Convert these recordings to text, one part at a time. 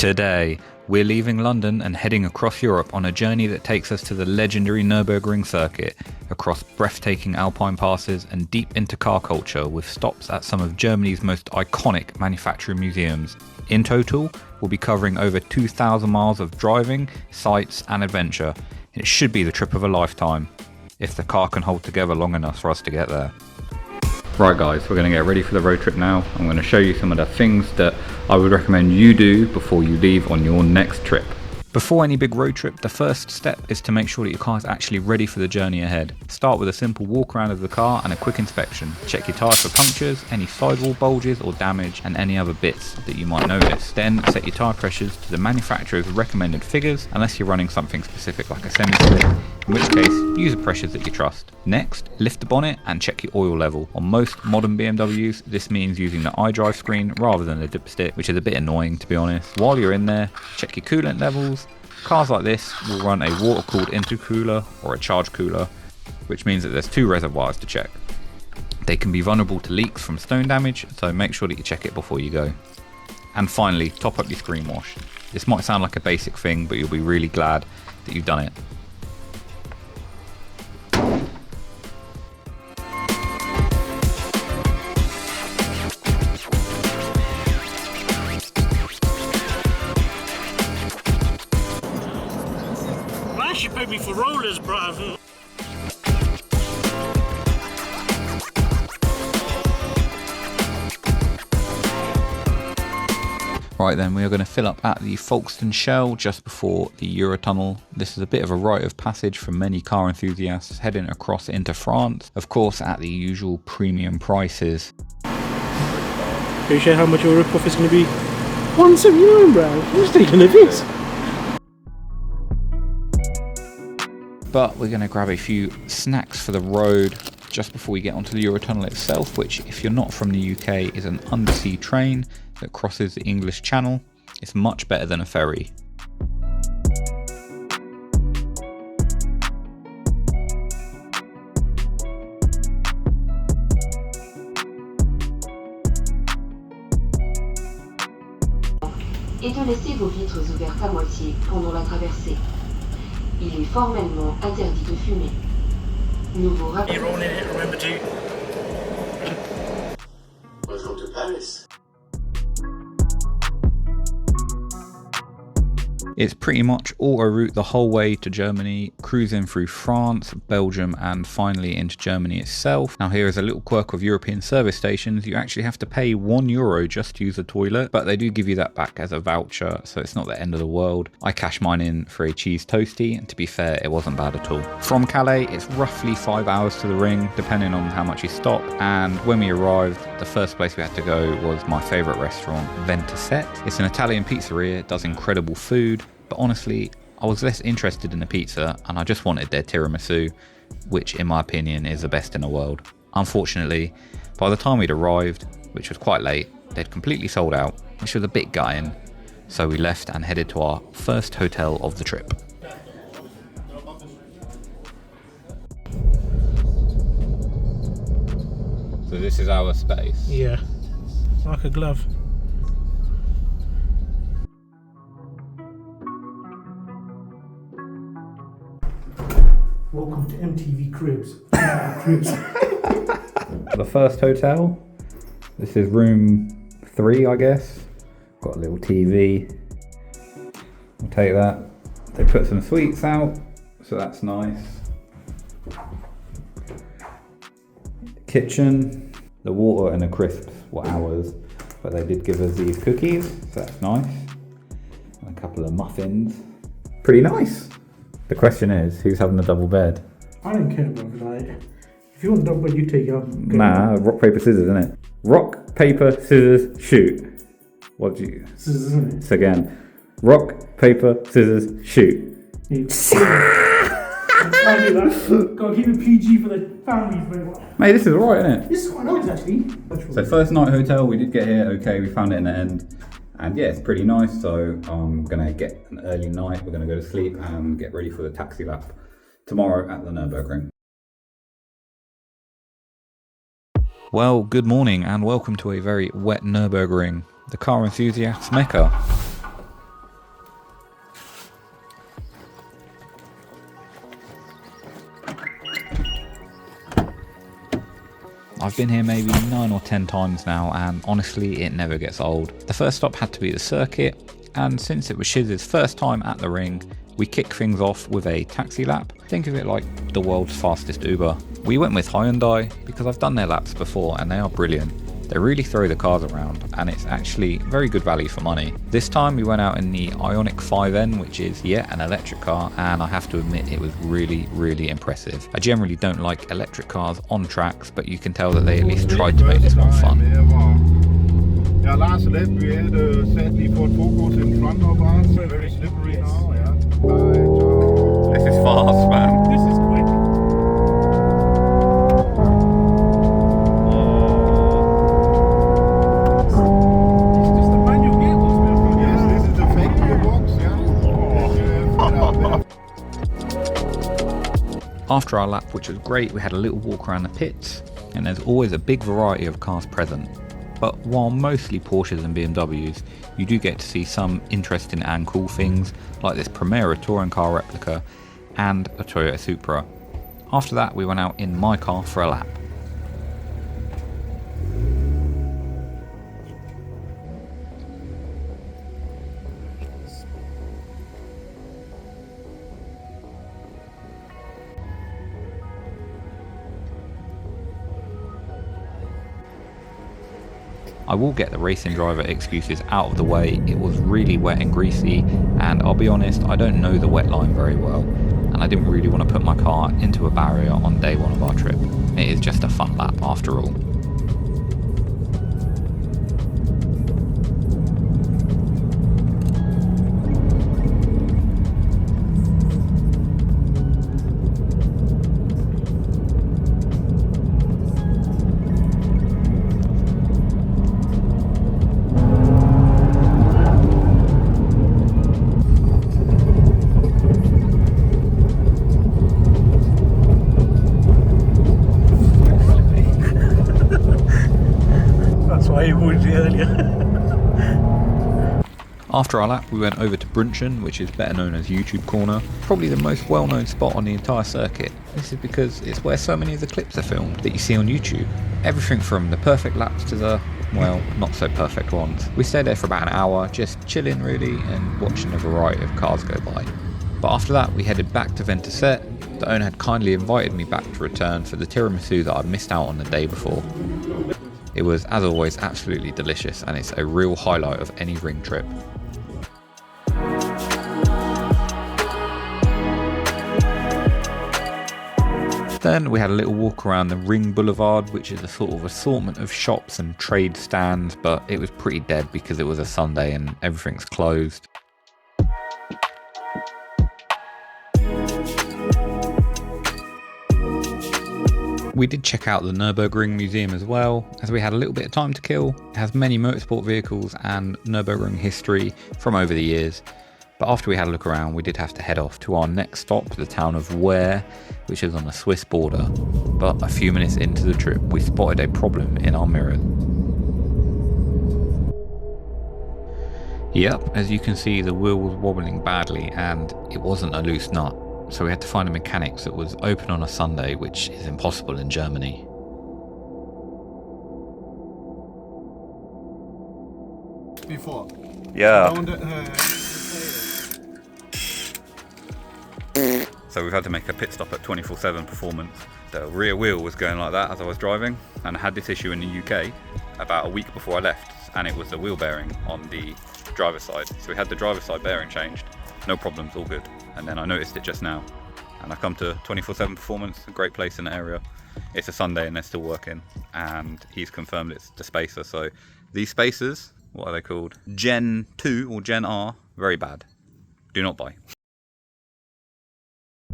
Today, we're leaving London and heading across Europe on a journey that takes us to the legendary Nurburgring circuit, across breathtaking alpine passes and deep into car culture with stops at some of Germany's most iconic manufacturing museums. In total, we'll be covering over 2,000 miles of driving, sights and adventure. It should be the trip of a lifetime, if the car can hold together long enough for us to get there. Right guys, we're going to get ready for the road trip now. I'm going to show you some of the things that I would recommend you do before you leave on your next trip. Before any big road trip, the first step is to make sure that your car is actually ready for the journey ahead. Start with a simple walk around of the car and a quick inspection. Check your tyres for punctures, any sidewall bulges or damage, and any other bits that you might notice. Then set your tyre pressures to the manufacturer's recommended figures, unless you're running something specific like a semi-slick, in which case use the pressures that you trust. Next, lift the bonnet and check your oil level. On most modern BMWs, this means using the iDrive screen rather than the dipstick, which is a bit annoying to be honest. While you're in there, check your coolant levels. Cars like this will run a water-cooled intercooler or a charge cooler, which means that there's two reservoirs to check. They can be vulnerable to leaks from stone damage, so make sure that you check it before you go. And finally, top up your screen wash. This might sound like a basic thing, but you'll be really glad that you've done it. You paid me for rollers, bruv. Right then, we are going to fill up at the Folkstone Shell just before the EuroTunnel. This is a bit of a rite of passage for many car enthusiasts heading across into France, of course at the usual premium prices. Can you share how much your rip-off is going to be? 179, bro. Who's taking a piss? But we're going to grab a few snacks for the road just before we get onto the EuroTunnel itself, which if you're not from the UK is an undersea train that crosses the English Channel. It's much better than a ferry. Et de laisser vos vitres ouvertes à moitié pendant la traversée. Il est formellement interdit de fumer. Nous vous rappelons. You're on it, remember to. Welcome to Paris. It's pretty much auto route the whole way to Germany, cruising through France, Belgium and finally into Germany itself. Now here is a little quirk of European service stations. You actually have to pay €1 just to use the toilet, but they do give you that back as a voucher, so it's not the end of the world. I cashed mine in for a cheese toastie, and to be fair, it wasn't bad at all. From Calais, it's roughly 5 hours to the ring, depending on how much you stop, and when we arrived, the first place we had to go was my favourite restaurant, Ventisette. It's an Italian pizzeria, it does incredible food, but honestly, I was less interested in the pizza and I just wanted their tiramisu, which in my opinion is the best in the world. Unfortunately, by the time we'd arrived, which was quite late, they'd completely sold out, which was a bit gutting. So we left and headed to our first hotel of the trip. So this is our space. Yeah, like a glove. Welcome to MTV Cribs. The first hotel. This is room 3, I guess. Got a little TV. We'll take that. They put some sweets out, so that's nice. Kitchen. The water and the crisps were ours, but they did give us these cookies, so that's nice. And a couple of muffins. Pretty nice. The question is, who's having a double bed? I don't care, bro. Like, if you want a double bed, you take it up. Nah, rock, paper, scissors, isn't it? Rock, paper, scissors, shoot. What do you... Scissors, isn't it? So again, rock, paper, scissors, shoot. Yeah. Can't do that. Gotta keep it PG for the families, bro. Mate, this is alright, isn't it? This is quite nice, actually. So first night hotel, we did get here, okay, we found it in the end. And yeah, it's pretty nice, so I'm gonna get an early night, we're gonna go to sleep and get ready for the taxi lap tomorrow at the Nurburgring. Well, good morning and welcome to a very wet Nurburgring, the car enthusiast's mecca. I've been here maybe 9 or 10 times now, and honestly it never gets old. The first stop had to be the circuit, and since it was Shiz's first time at the ring, we kick things off with a taxi lap. Think of it like the world's fastest Uber. We went with Hyundai because I've done their laps before and they are brilliant. They really throw the cars around and it's actually very good value for money. This time we went out in the Ioniq 5N, which is yet an electric car, and I have to admit it was really impressive. I generally don't like electric cars on tracks, but you can tell that they at least tried to make this one fun. Yeah, last lap we had sadly Ford Focus in front of us, very slippery now, yeah. This is fast, man. This is quick. It's just the manual gearbox, man. Yes, this is the fake gearbox, yeah. After our lap, which was great, we had a little walk around the pits, and there's always a big variety of cars present. But while mostly Porsches and BMWs, you do get to see some interesting and cool things like this Primera touring car replica and a Toyota Supra. After that we went out in my car for a lap. I will get the racing driver excuses out of the way. It was really wet and greasy, and I'll be honest, I don't know the wet line very well, and I didn't really want to put my car into a barrier on day one of our trip. It is just a fun lap after all. After our lap we went over to Brunchen, which is better known as YouTube Corner, probably the most well-known spot on the entire circuit. This is because it's where so many of the clips are filmed that you see on YouTube. Everything from the perfect laps to the, well, not so perfect ones. We stayed there for about an hour, just chilling really and watching a variety of cars go by. But after that we headed back to Ventisette. The owner had kindly invited me back to return for the tiramisu that I'd missed out on the day before. It was, as always, absolutely delicious, and it's a real highlight of any ring trip. Then we had a little walk around the Ring Boulevard, which is a sort of assortment of shops and trade stands, but it was pretty dead because it was a Sunday and everything's closed. We did check out the Nurburgring Museum as well, as we had a little bit of time to kill. It has many motorsport vehicles and Nurburgring history from over the years. But after we had a look around, we did have to head off to our next stop, the town of Wehr, which is on the Swiss border. But a few minutes into the trip, we spotted a problem in our mirrors. Yep, as you can see, the wheel was wobbling badly and it wasn't a loose nut. So we had to find a mechanics that was open on a Sunday, which is impossible in Germany. Before. Yeah. So we've had to make a pit stop at 24/7 Performance. The rear wheel was going like that as I was driving, and I had this issue in the UK about a week before I left, and it was the wheel bearing on the driver's side. So we had the driver's side bearing changed, no problems, all good. And then I noticed it just now, and I come to 24/7 Performance, a great place in the area. It's a Sunday and they're still working, and he's confirmed it's the spacer. So these spacers, what are they called? Gen 2 or Gen R, very bad. Do not buy.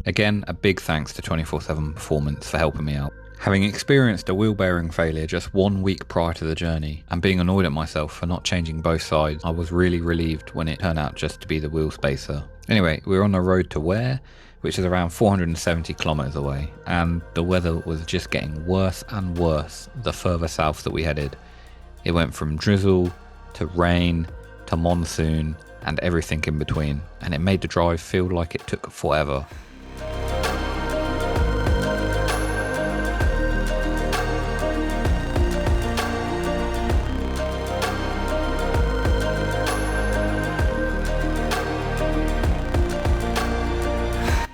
Again, a big thanks to 24/7 Performance for helping me out. Having experienced a wheel bearing failure just 1 week prior to the journey, and being annoyed at myself for not changing both sides, I was really relieved when it turned out just to be the wheel spacer. Anyway, we were on the road to Wehr, which is around 470 kilometers away, and the weather was just getting worse and worse the further south that we headed. It went from drizzle to rain to monsoon and everything in between, and it made the drive feel like it took forever.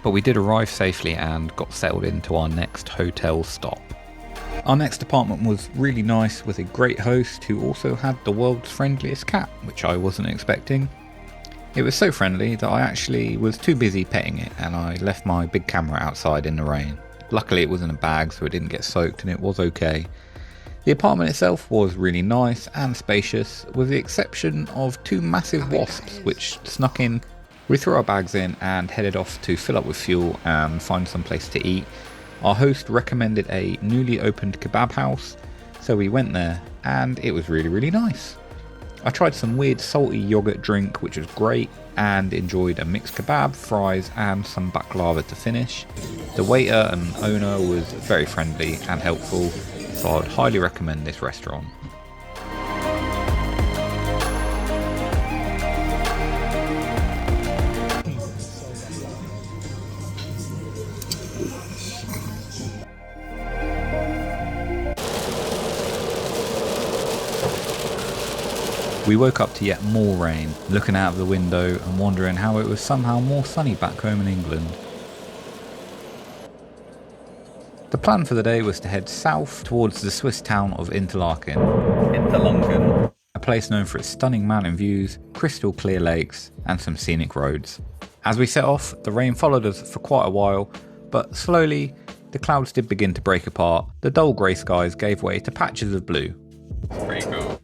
but we did arrive safely and got settled into our next hotel stop. Our next apartment was really nice with a great host who also had the world's friendliest cat, which I wasn't expecting. It was so friendly that I actually was too busy petting it and I left my big camera outside in the rain. Luckily it was in a bag so it didn't get soaked and it was okay. The apartment itself was really nice and spacious, with the exception of two massive wasps which snuck in. We threw our bags in and headed off to fill up with fuel and find some place to eat. Our host recommended a newly opened kebab house, so we went there and it was really nice. I tried some weird salty yogurt drink which was great, and enjoyed a mixed kebab, fries and some baklava to finish. The waiter and owner was very friendly and helpful, so I'd highly recommend this restaurant. We woke up to yet more rain, looking out of the window and wondering how it was somehow more sunny back home in England. The plan for the day was to head south towards the Swiss town of Interlaken, a place known for its stunning mountain views, crystal clear lakes and some scenic roads. As we set off, the rain followed us for quite a while, but slowly the clouds did begin to break apart. The dull grey skies gave way to patches of blue. Pretty cool.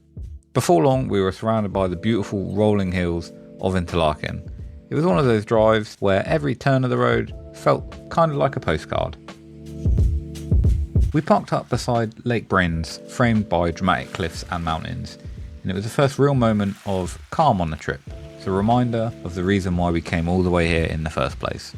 Before long, we were surrounded by the beautiful rolling hills of Interlaken. It was one of those drives where every turn of the road felt kind of like a postcard. We parked up beside Lake Brenz, framed by dramatic cliffs and mountains, and it was the first real moment of calm on the trip. It's a reminder of the reason why we came all the way here in the first place.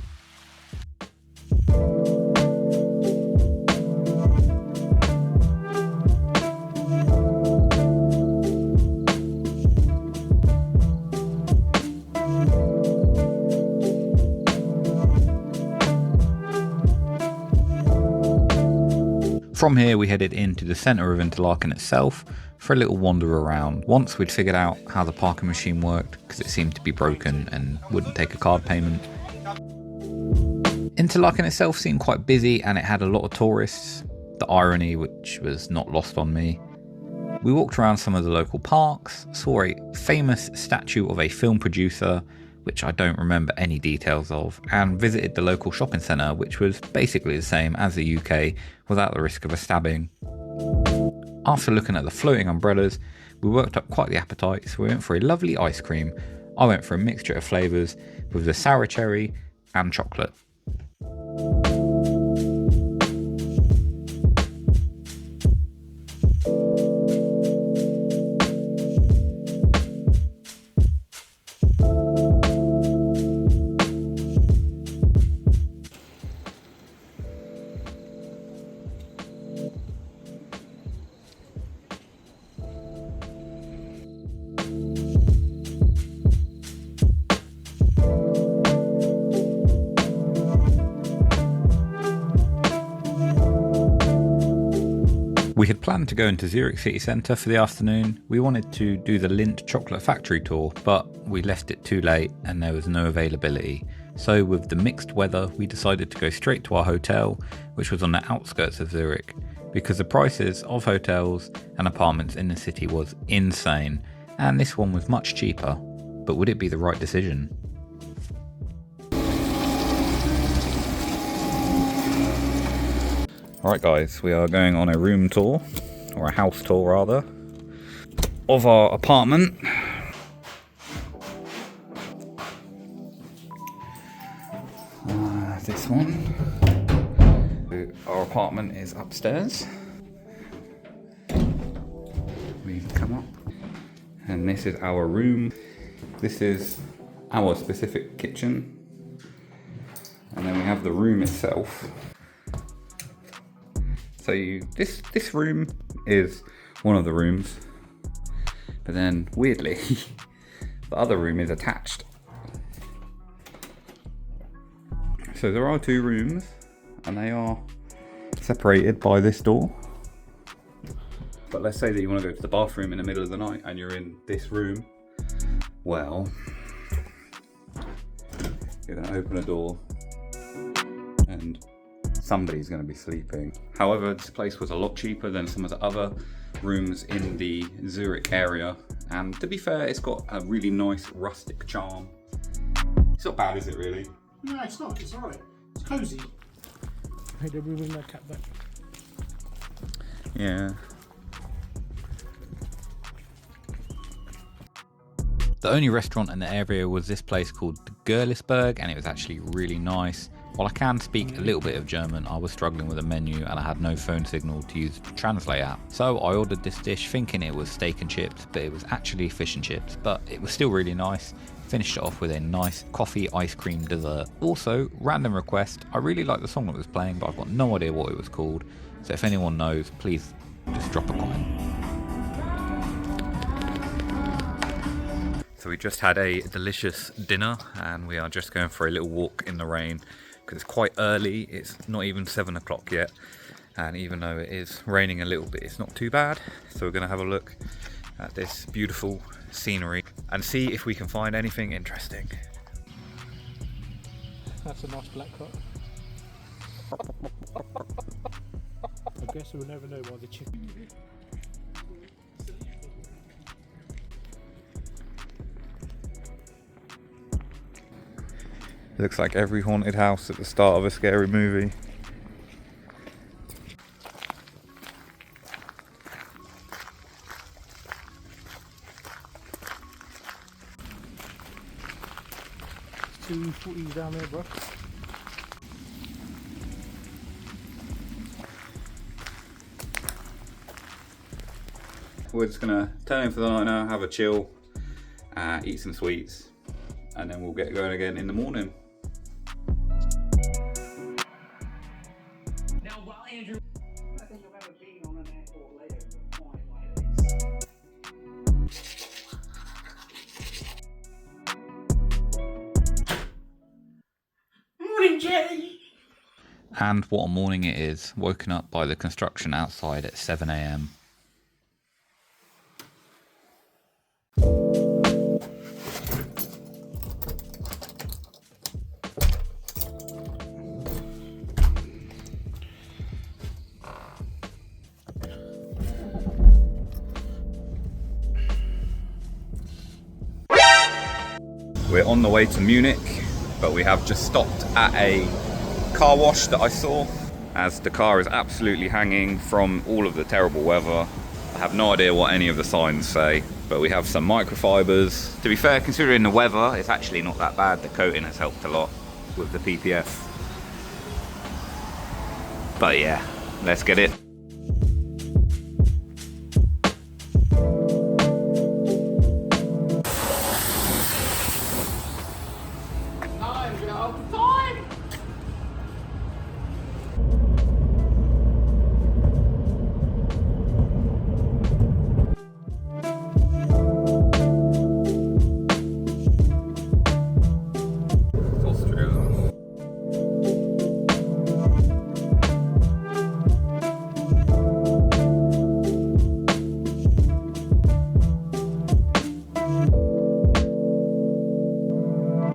From here we headed into the centre of Interlaken itself for a little wander around. Once we'd figured out how the parking machine worked, because it seemed to be broken and wouldn't take a card payment. Interlaken itself seemed quite busy and it had a lot of tourists, the irony which was not lost on me. We walked around some of the local parks, saw a famous statue of a film producer, which I don't remember any details of, and visited the local shopping centre, which was basically the same as the UK without the risk of a stabbing. After looking at the floating umbrellas, we worked up quite the appetite, so we went for a lovely ice cream. I went for a mixture of flavours with the sour cherry and chocolate. We had planned to go into Zurich city centre for the afternoon. We wanted to do the Lindt chocolate factory tour, but we left it too late and there was no availability. So with the mixed weather, we decided to go straight to our hotel, which was on the outskirts of Zurich, because the prices of hotels and apartments in the city was insane, and this one was much cheaper. But would it be the right decision? Alright guys, we are going on a room tour, or a house tour rather, of our apartment. This one. Our apartment is upstairs. We come up, and this is our room. This is our specific kitchen, and then we have the room itself. So this room is one of the rooms, but then weirdly, the other room is attached. So there are two rooms, and they are separated by this door. But let's say that you want to go to the bathroom in the middle of the night, and you're in this room. Well, you're going to open a door, and somebody's going to be sleeping. However, this place was a lot cheaper than some of the other rooms in the Zurich area, and to be fair, it's got a really nice rustic charm. It's not bad, is it really? No, it's not. It's alright. It's cosy. Hey, they're moving that cat back. Yeah. The only restaurant in the area was this place called Gerlisberg, and it was actually really nice. While I can speak a little bit of German, I was struggling with the menu and I had no phone signal to use the translate app. So I ordered this dish thinking it was steak and chips, but it was actually fish and chips, but it was still really nice. Finished it off with a nice coffee ice cream dessert. Also, random request, I really like the song that was playing, but I've got no idea what it was called. So if anyone knows, please just drop a comment. So we just had a delicious dinner and we are just going for a little walk in the rain because it's quite early. It's not even 7 o'clock yet, and even though it is raining a little bit, it's not too bad. So we're going to have a look at this beautiful scenery and see if we can find anything interesting. That's a nice black cat. I guess we'll never know why the chicken. It looks like every haunted house at the start of a scary movie. It's 240 down there, bro. We're just gonna turn in for the night now, have a chill, eat some sweets, and then we'll get going again in the morning. Morning, Jerry! And what a morning it is, woken up by the construction outside at 7 AM. We're on the way to Munich, but we have just stopped at a car wash that I saw, as the car is absolutely hanging from all of the terrible weather. I have no idea what any of the signs say, but we have some microfibers. To be fair, considering the weather, it's actually not that bad. The coating has helped a lot with the PPF. But yeah, let's get it.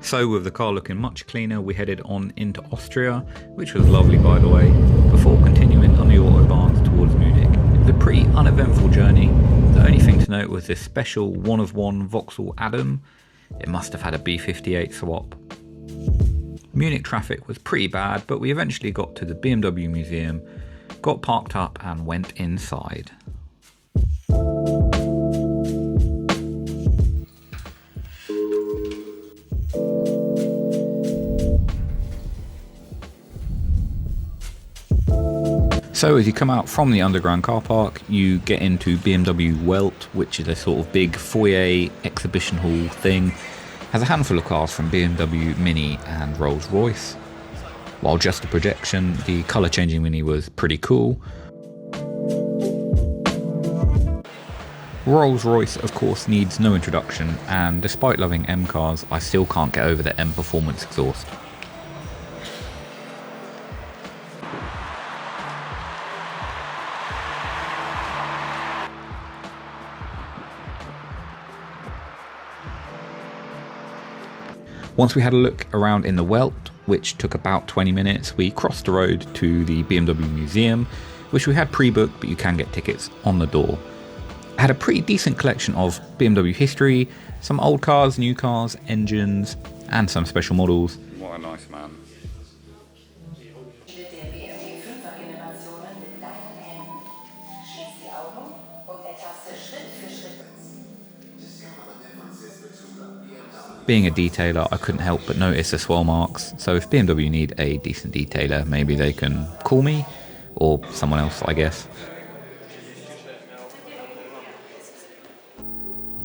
So with the car looking much cleaner, we headed on into Austria, which was lovely by the way, before continuing on the autobahns towards Munich. It was a pretty uneventful journey. The only thing to note was this special one-of-one Vauxhall Adam. It must have had a B58 swap. Munich traffic was pretty bad, but we eventually got to the BMW Museum, got parked up and went inside. So as you come out from the underground car park, you get into BMW Welt, which is a sort of big foyer exhibition hall thing. Has a handful of cars from BMW Mini and Rolls-Royce. While just a projection, the colour changing Mini was pretty cool. Rolls-Royce of course needs no introduction, and despite loving M cars, I still can't get over the M Performance exhaust. Once we had a look around in the Welt, which took about 20 minutes, we crossed the road to the BMW Museum, which we had pre-booked, but you can get tickets on the door. It had a pretty decent collection of BMW history, some old cars, new cars, engines, and some special models. What a nice man. Being a detailer, I couldn't help but notice the swirl marks, so if BMW need a decent detailer, maybe they can call me, or someone else, I guess.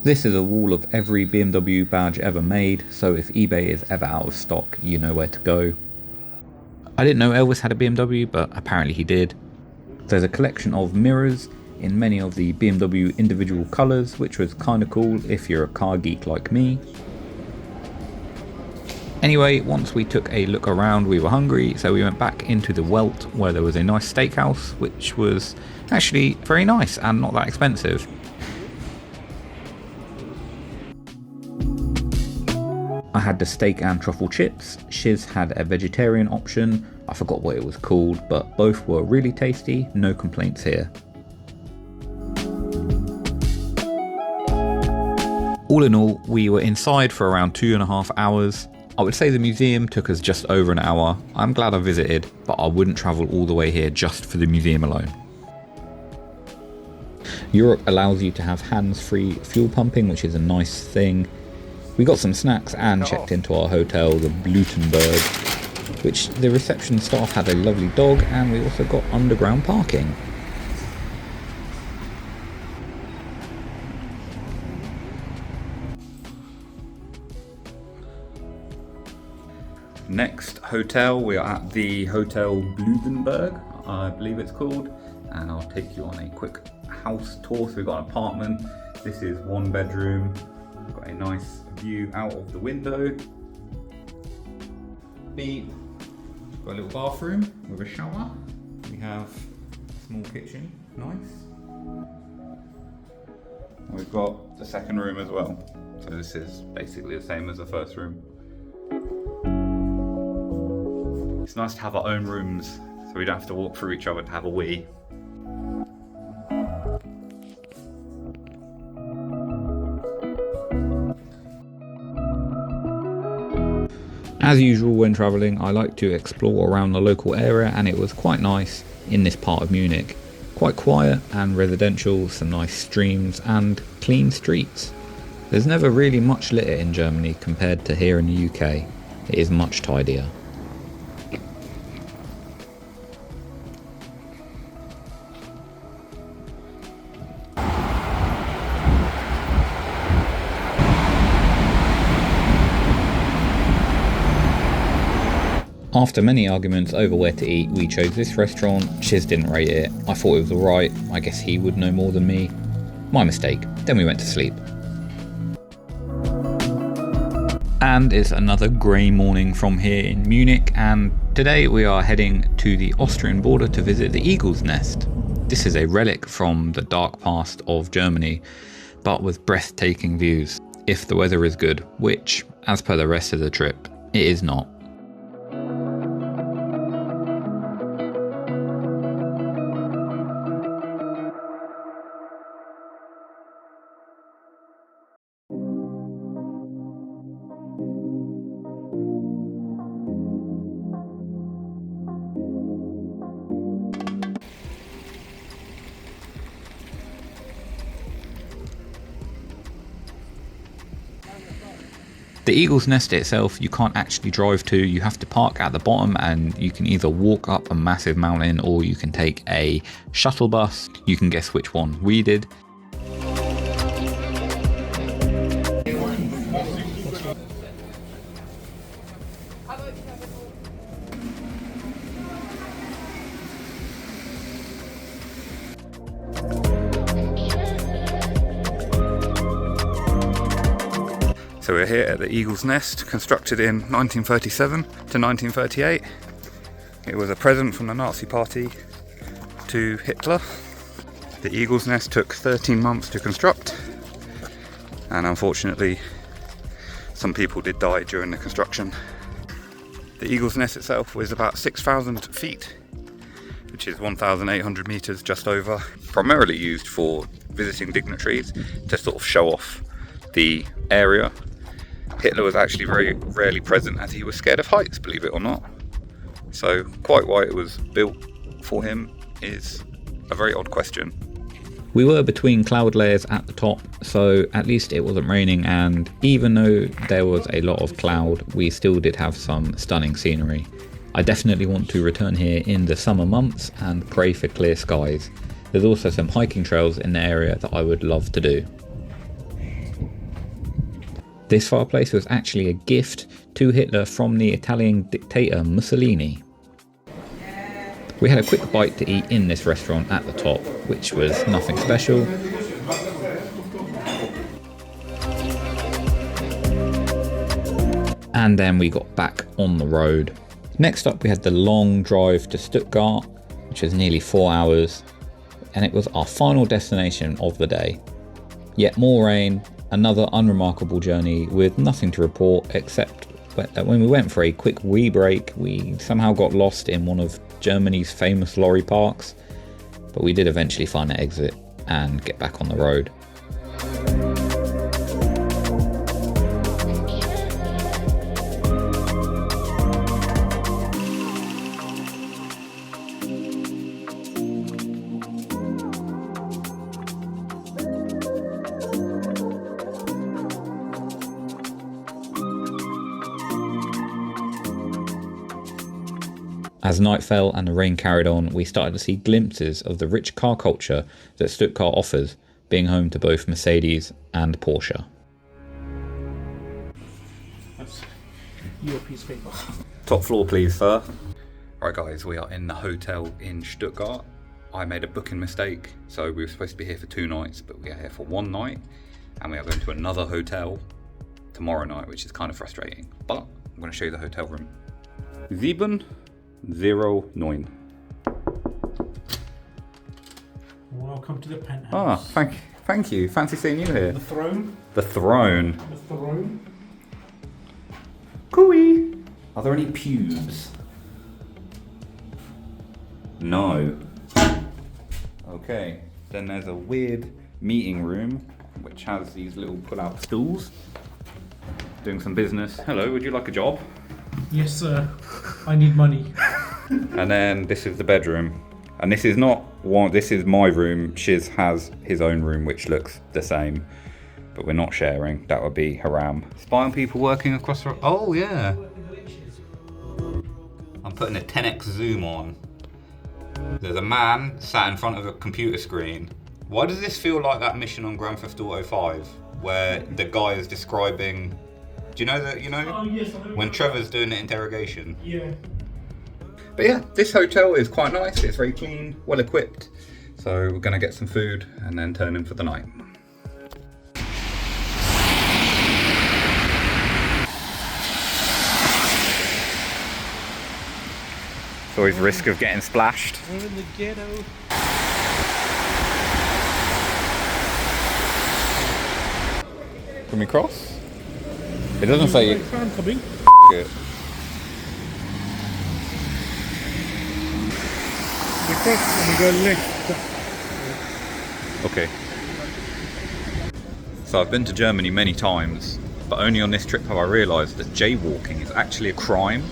This is a wall of every BMW badge ever made, so if eBay is ever out of stock, you know where to go. I didn't know Elvis had a BMW, but apparently he did. There's a collection of mirrors in many of the BMW individual colours, which was kinda cool if you're a car geek like me. Anyway, once we took a look around, we were hungry, so we went back into the Welt, where there was a nice steakhouse, which was actually very nice and not that expensive. I had the steak and truffle chips. Shiz had a vegetarian option. I forgot what it was called, but both were really tasty, no complaints here. All in all, we were inside for around 2.5 hours. I would say the museum took us just over an hour. I'm glad I visited, but I wouldn't travel all the way here just for the museum alone. Europe allows you to have hands-free fuel pumping, which is a nice thing. We got some snacks and checked into our hotel, the Blutenberg, which the reception staff had a lovely dog, and we also got underground parking. Next hotel, we are at the Hotel Blutenberg, I believe it's called, and I'll take you on a quick house tour. So we've got an apartment. This is 1 bedroom. We've got a nice view out of the window. We've got a little bathroom with a shower. We have a small kitchen, nice. We've got the second room as well. So this is basically the same as the first room. It's nice to have our own rooms, so we don't have to walk through each other to have a wee. As usual when travelling, I like to explore around the local area, and it was quite nice in this part of Munich. Quite quiet and residential, some nice streams and clean streets. There's never really much litter in Germany compared to here in the UK. It is much tidier. After many arguments over where to eat, we chose this restaurant. Shiz didn't rate it. I thought it was alright. I guess he would know more than me. My mistake. Then we went to sleep. And it's another grey morning from here in Munich, and today we are heading to the Austrian border to visit the Eagle's Nest. This is a relic from the dark past of Germany, but with breathtaking views, if the weather is good, which, as per the rest of the trip, it is not. The Eagle's Nest itself you can't actually drive to, you have to park at the bottom, and you can either walk up a massive mountain or you can take a shuttle bus. You can guess which one we did. So we're here at the Eagle's Nest, constructed in 1937 to 1938. It was a present from the Nazi Party to Hitler. The Eagle's Nest took 13 months to construct, and unfortunately some people did die during the construction. The Eagle's Nest itself was about 6,000 feet, which is 1,800 meters, just over. Primarily used for visiting dignitaries to sort of show off the area. Hitler was actually very rarely present as he was scared of heights, believe it or not. So quite why it was built for him is a very odd question. We were between cloud layers at the top, so at least it wasn't raining, and even though there was a lot of cloud, we still did have some stunning scenery. I definitely want to return here in the summer months and pray for clear skies. There's also some hiking trails in the area that I would love to do. This fireplace was actually a gift to Hitler from the Italian dictator Mussolini. We had a quick bite to eat in this restaurant at the top, which was nothing special. And then we got back on the road. Next up we had the long drive to Stuttgart, which was nearly 4 hours, and it was our final destination of the day. Yet more rain, another unremarkable journey with nothing to report except that when we went for a quick wee break, we somehow got lost in one of Germany's famous lorry parks, but we did eventually find an exit and get back on the road. As night fell and the rain carried on, we started to see glimpses of the rich car culture that Stuttgart offers, being home to both Mercedes and Porsche. That's your piece of paper. Top floor please, sir. Right guys, we are in the hotel in Stuttgart. I made a booking mistake, so we were supposed to be here for 2 nights, but we are here for 1 night, and we are going to another hotel tomorrow night, which is kind of frustrating, but I'm going to show you the hotel room. 709. Welcome to the penthouse. Ah, thank you. Fancy seeing you here. The throne. The throne. The throne. Cooey. Are there any pubes? No. Okay. Then there's a weird meeting room which has these little pull-out stools. Doing some business. Hello, would you like a job? Yes, sir. I need money. And then this is the bedroom. And this is not one, this is my room. Shiz has his own room which looks the same, but we're not sharing. That would be haram. Spy on people working across the, oh yeah. I'm putting a 10x zoom on. There's a man sat in front of a computer screen. Why does this feel like that mission on Grand Theft Auto 5 where the guy is describing, do you know that, you know? Oh, yes, when Trevor's doing the interrogation. Yeah. But yeah, this hotel is quite nice. It's very clean, well equipped. So we're gonna get some food and then turn in for the night. It's always a risk of getting splashed. We're in the ghetto. Can we cross? It doesn't say you. I'm coming. It. We cross and we go left. Okay. So I've been to Germany many times, but only on this trip have I realised that jaywalking is actually a crime.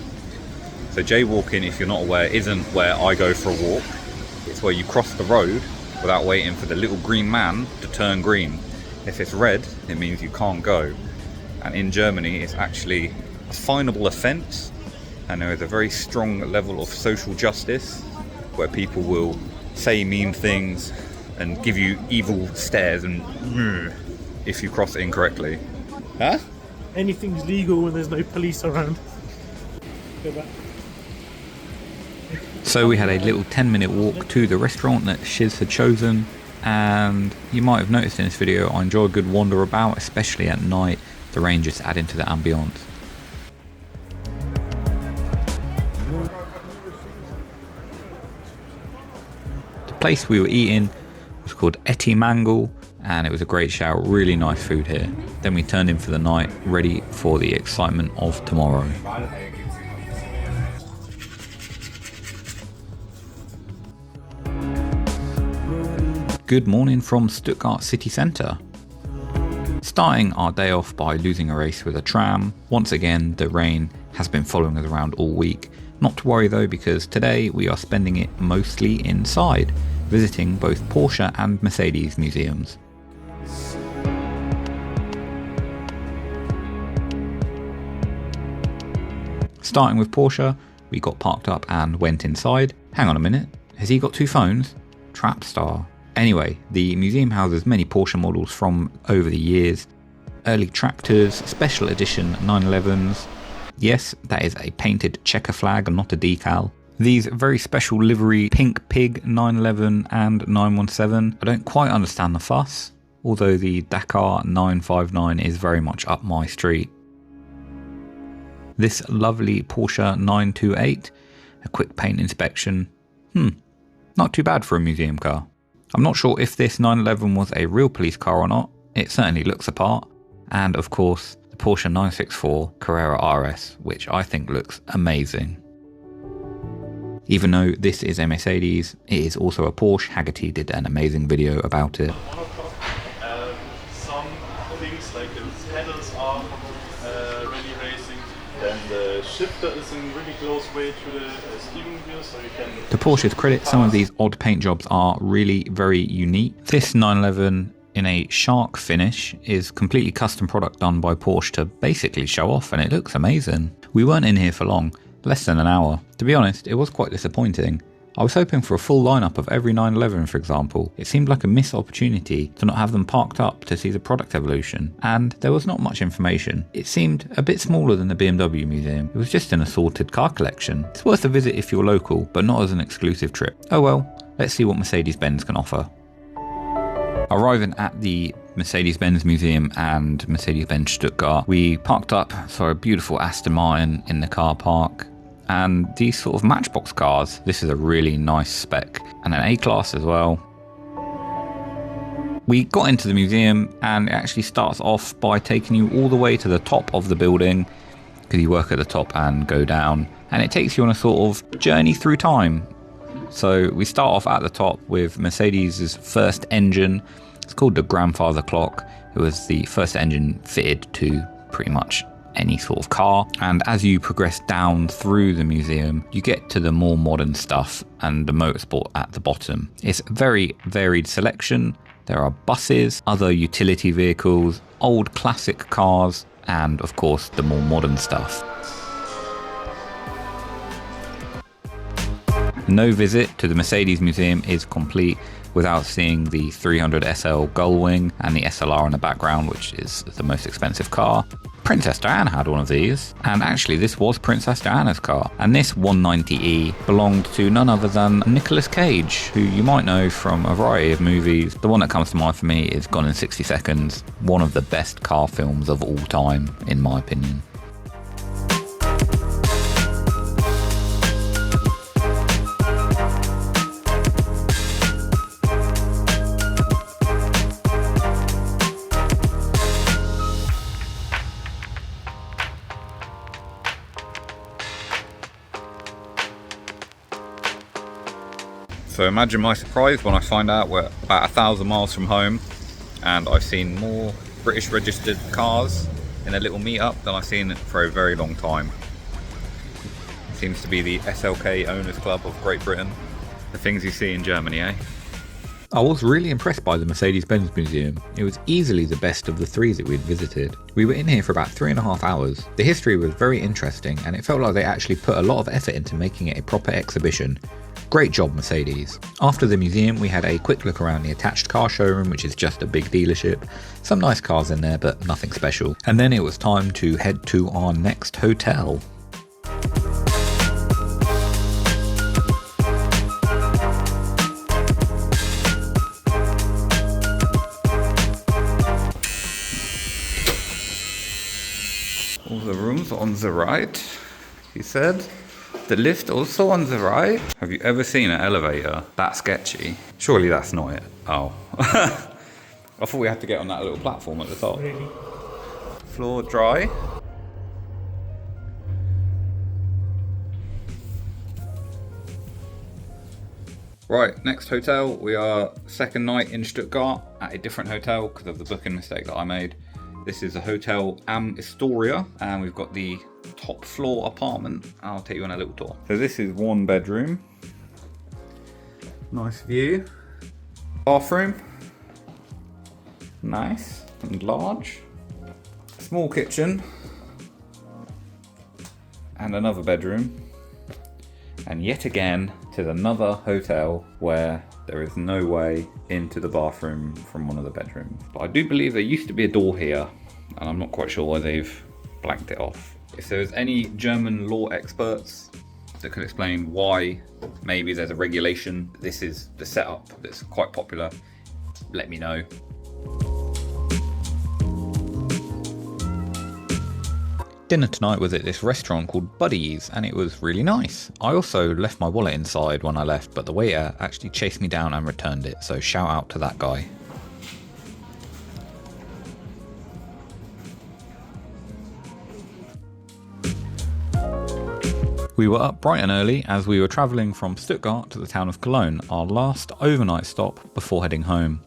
So jaywalking, if you're not aware, isn't where I go for a walk. It's where you cross the road without waiting for the little green man to turn green. If it's red, it means you can't go. And in Germany, it's actually a finable offence, and there is a very strong level of social justice where people will say mean things and give you evil stares and if you cross it incorrectly. Huh? Anything's legal when there's no police around. Go back. So we had a little 10-minute walk to the restaurant that Shiz had chosen, and you might have noticed in this video I enjoy a good wander about, especially at night. The rain just adding to the ambience. The place we were eating was called Eti Mangal, and it was a great shout, really nice food here. Then we turned in for the night, ready for the excitement of tomorrow. Good morning from Stuttgart city centre. Starting our day off by losing a race with a tram. Once again, the rain has been following us around all week. Not to worry though, because today we are spending it mostly inside, visiting both Porsche and Mercedes museums. Starting with Porsche, we got parked up and went inside. Hang on a minute, has he got two phones? Trap star. Anyway, the museum houses many Porsche models from over the years. Early tractors, special edition 911s. Yes, that is a painted checker flag and not a decal. These very special livery Pink Pig 911 and 917. I don't quite understand the fuss, although the Dakar 959 is very much up my street. This lovely Porsche 928, a quick paint inspection. Not too bad for a museum car. I'm not sure if this 911 was a real police car or not. It certainly looks the part. And of course, the Porsche 964 Carrera RS, which I think looks amazing. Even though this is a Mercedes, it is also a Porsche. Haggerty did an amazing video about it. Some things like the pedals are really racing, and the shifter is in really close way to the steering wheel, so you can... To Porsche's credit, some of these odd paint jobs are really very unique. This 911 in a shark finish is completely custom product done by Porsche to basically show off, and it looks amazing. We weren't in here for long, less than an hour. To be honest, it was quite disappointing. I was hoping for a full lineup of every 911, for example. It seemed like a missed opportunity to not have them parked up to see the product evolution, and there was not much information. It seemed a bit smaller than the BMW Museum. It was just an assorted car collection. It's worth a visit if you're local, but not as an exclusive trip. Oh well, let's see what Mercedes-Benz can offer. Arriving at the Mercedes-Benz Museum and Mercedes-Benz Stuttgart, we parked up, saw a beautiful Aston Martin in the car park. And these sort of matchbox cars, this is a really nice spec, and an A-Class as well. We got into the museum and it actually starts off by taking you all the way to the top of the building, because you work at the top and go down, and it takes you on a sort of journey through time. So we start off at the top with Mercedes' first engine. It's called the grandfather clock. It was the first engine fitted to pretty much any sort of car, and as you progress down through the museum you get to the more modern stuff and the motorsport at the bottom. It's a very varied selection. There are buses, other utility vehicles, old classic cars, and of course the more modern stuff. No visit to the Mercedes Museum is complete without seeing the 300 SL Gullwing and the SLR in the background, which is the most expensive car. Princess Diana had one of these, and actually this was Princess Diana's car. And this 190E belonged to none other than Nicolas Cage, who you might know from a variety of movies. The one that comes to mind for me is Gone in 60 Seconds, one of the best car films of all time, in my opinion. So imagine my surprise when I find out we're about 1,000 miles from home and I've seen more British registered cars in a little meet-up than I've seen for a very long time. It seems to be the SLK Owners Club of Great Britain. The things you see in Germany, eh? I was really impressed by the Mercedes-Benz Museum. It was easily the best of the three that we'd visited. We were in here for about 3.5 hours. The history was very interesting and it felt like they actually put a lot of effort into making it a proper exhibition. Great job, Mercedes. After the museum, we had a quick look around the attached car showroom, which is just a big dealership. Some nice cars in there, but nothing special. And then it was time to head to our next hotel. All the rooms on the right, he said. The lift also on the right. Have you ever seen an elevator that sketchy? Surely that's not it. Oh. I thought we had to get on that little platform at the top. Really? Floor dry. Right, next hotel. We are second night in Stuttgart at a different hotel because of the booking mistake that I made. This is a hotel Am Astoria, and we've got the top floor apartment. I'll take you on a little tour. So this is one bedroom. Nice view. Bathroom. Nice and large. Small kitchen. And another bedroom. And yet again, to another hotel where there is no way into the bathroom from one of the bedrooms. But I do believe there used to be a door here, and I'm not quite sure why they've blanked it off. If there's any German law experts that could explain why maybe there's a regulation, this is the setup that's quite popular, let me know. Dinner tonight was at this restaurant called Buddy's, and it was really nice. I also left my wallet inside when I left, but the waiter actually chased me down and returned it, so shout out to that guy. We were up bright and early as we were travelling from Stuttgart to the town of Cologne, our last overnight stop before heading home.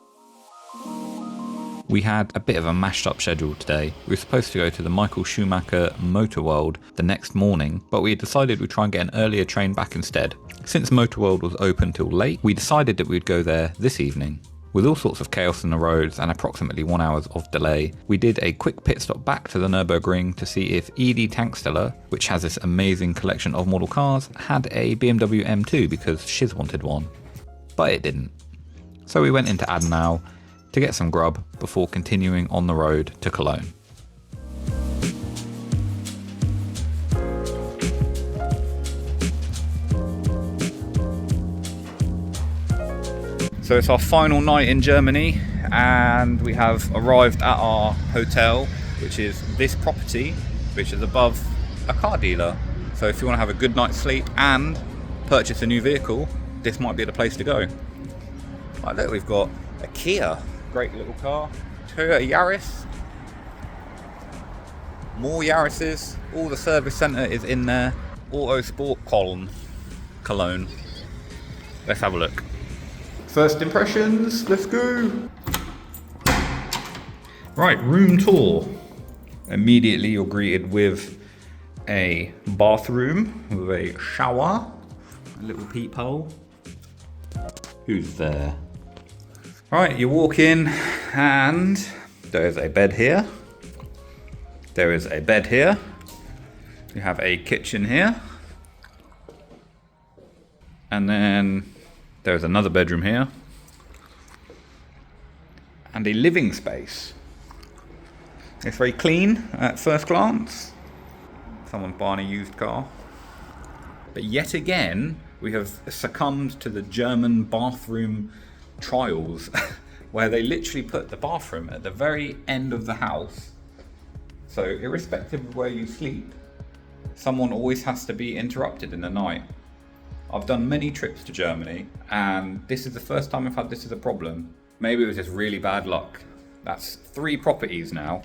We had a bit of a mashed up schedule today. We were supposed to go to the Michael Schumacher MOTORWORLD the next morning, but we decided we'd try and get an earlier train back instead. Since MOTORWORLD was open till late, we decided that we'd go there this evening. With all sorts of chaos on the roads and approximately 1 hour of delay, we did a quick pit stop back to the Nurburgring to see if ED Tankstelle, which has this amazing collection of model cars, had a BMW M2 because Shiz wanted one. But it didn't. So we went into Adenau to get some grub before continuing on the road to Cologne. So it's our final night in Germany, and we have arrived at our hotel, which is this property, which is above a car dealer. So if you want to have a good night's sleep and purchase a new vehicle, this might be the place to go. Like, look, we've got a Kia. Great little car. Toyota Yaris. More Yarises. All the service centre is in there. Auto Sport Cologne. Let's have a look. First impressions, let's go. Right, room tour. Immediately you're greeted with a bathroom with a shower, a little peephole. Who's there? Right, you walk in and there's a bed here. There is a bed here. You have a kitchen here. And then there's another bedroom here. And a living space. It's very clean at first glance. Someone's buying a used car. But yet again, we have succumbed to the German bathroom trials where they literally put the bathroom at the very end of the house. So irrespective of where you sleep, someone always has to be interrupted in the night. I've done many trips to Germany, and this is the first time I've had this as a problem. Maybe it was just really bad luck. That's 3 properties now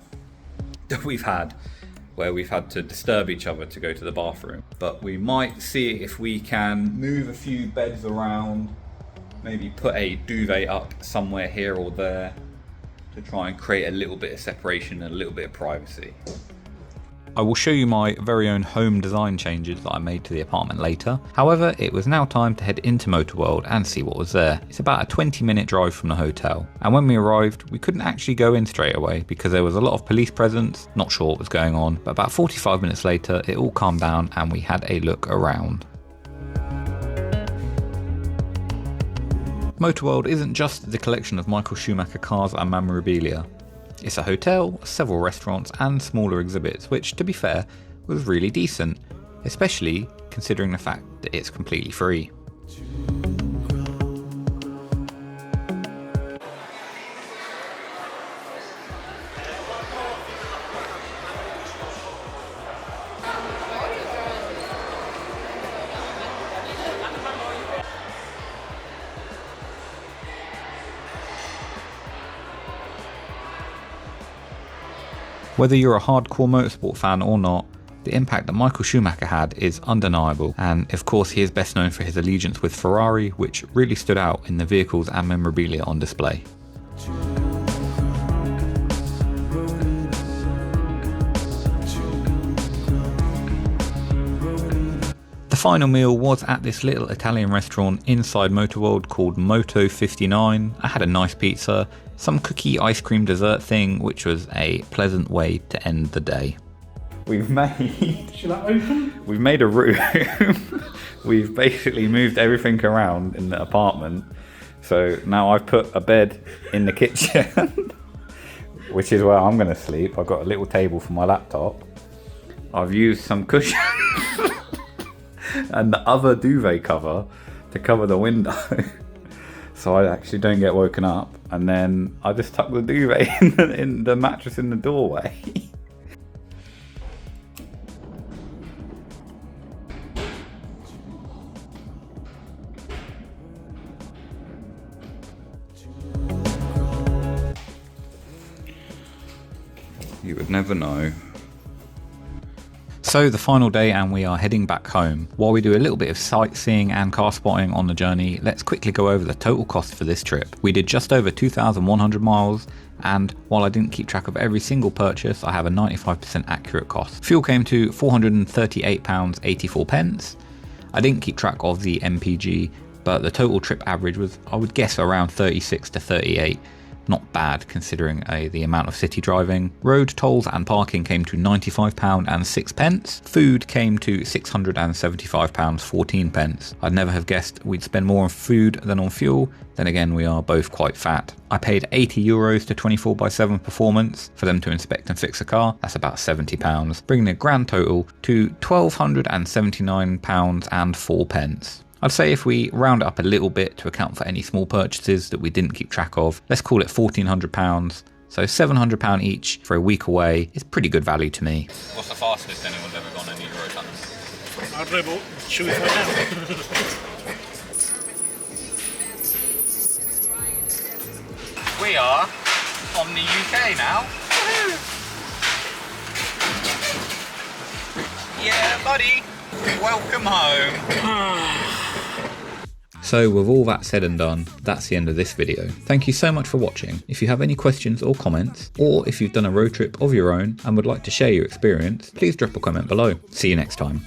that we've had where we've had to disturb each other to go to the bathroom. But we might see if we can move a few beds around, maybe put a duvet up somewhere here or there to try and create a little bit of separation and a little bit of privacy. I will show you my very own home design changes that I made to the apartment later. However, it was now time to head into MOTORWORLD and see what was there. It's about a 20-minute drive from the hotel, and when we arrived, we couldn't actually go in straight away because there was a lot of police presence, not sure what was going on, but about 45 minutes later, it all calmed down and we had a look around. MOTORWORLD isn't just the collection of Michael Schumacher cars and memorabilia. It's a hotel, several restaurants and smaller exhibits, which, to be fair, was really decent, especially considering the fact that it's completely free. Whether you're a hardcore motorsport fan or not, The impact that Michael Schumacher had is undeniable, and of course he is best known for his allegiance with Ferrari, which really stood out in the vehicles and memorabilia on display. The final meal was at this little Italian restaurant inside MotorWorld called Moto 59. I had a nice pizza, some cookie ice cream dessert thing, which was a pleasant way to end the day. We've made... Should I open? We've made a room. We've basically moved everything around in the apartment. So now I've put a bed in the kitchen, which is where I'm going to sleep. I've got a little table for my laptop. I've used some cushions and the other duvet cover to cover the window so I actually don't get woken up, and then I just tuck the duvet in the mattress in the doorway. You would never know. So the final day and we are heading back home. While we do a little bit of sightseeing and car spotting on the journey, let's quickly go over the total cost for this trip. We did just over 2,100 miles, and while I didn't keep track of every single purchase, I have a 95% accurate cost. Fuel came to £438.84. I didn't keep track of the MPG, but the total trip average was, I would guess, around 36 to 38. Not bad considering the amount of city driving. Road tolls and parking came to £95.06. Food came to £675.14. I'd never have guessed we'd spend more on food than on fuel. Then again, we are both quite fat. I paid €80 to 24/7 Performance for them to inspect and fix a car. That's about £70, bringing the grand total to £1,279.04. I'd say if we round it up a little bit to account for any small purchases that we didn't keep track of, let's call it £1,400. So £700 each for a week away is pretty good value to me. What's the fastest anyone's ever gone in EuroTunnel? I don't know. Should we find out? We are on the UK now. Yeah, buddy. Welcome home. So with all that said and done, that's the end of this video. Thank you so much for watching. If you have any questions or comments, or if you've done a road trip of your own and would like to share your experience, please drop a comment below. See you next time.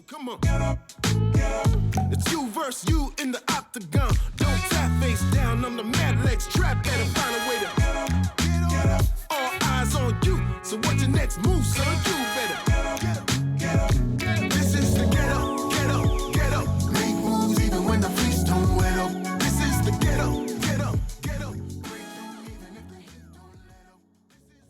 Come on. It's you versus you in the octagon. Don't tap face down on the mad legs trap. Gotta find a way to get up. All eyes on you. So what's your next move, son? You better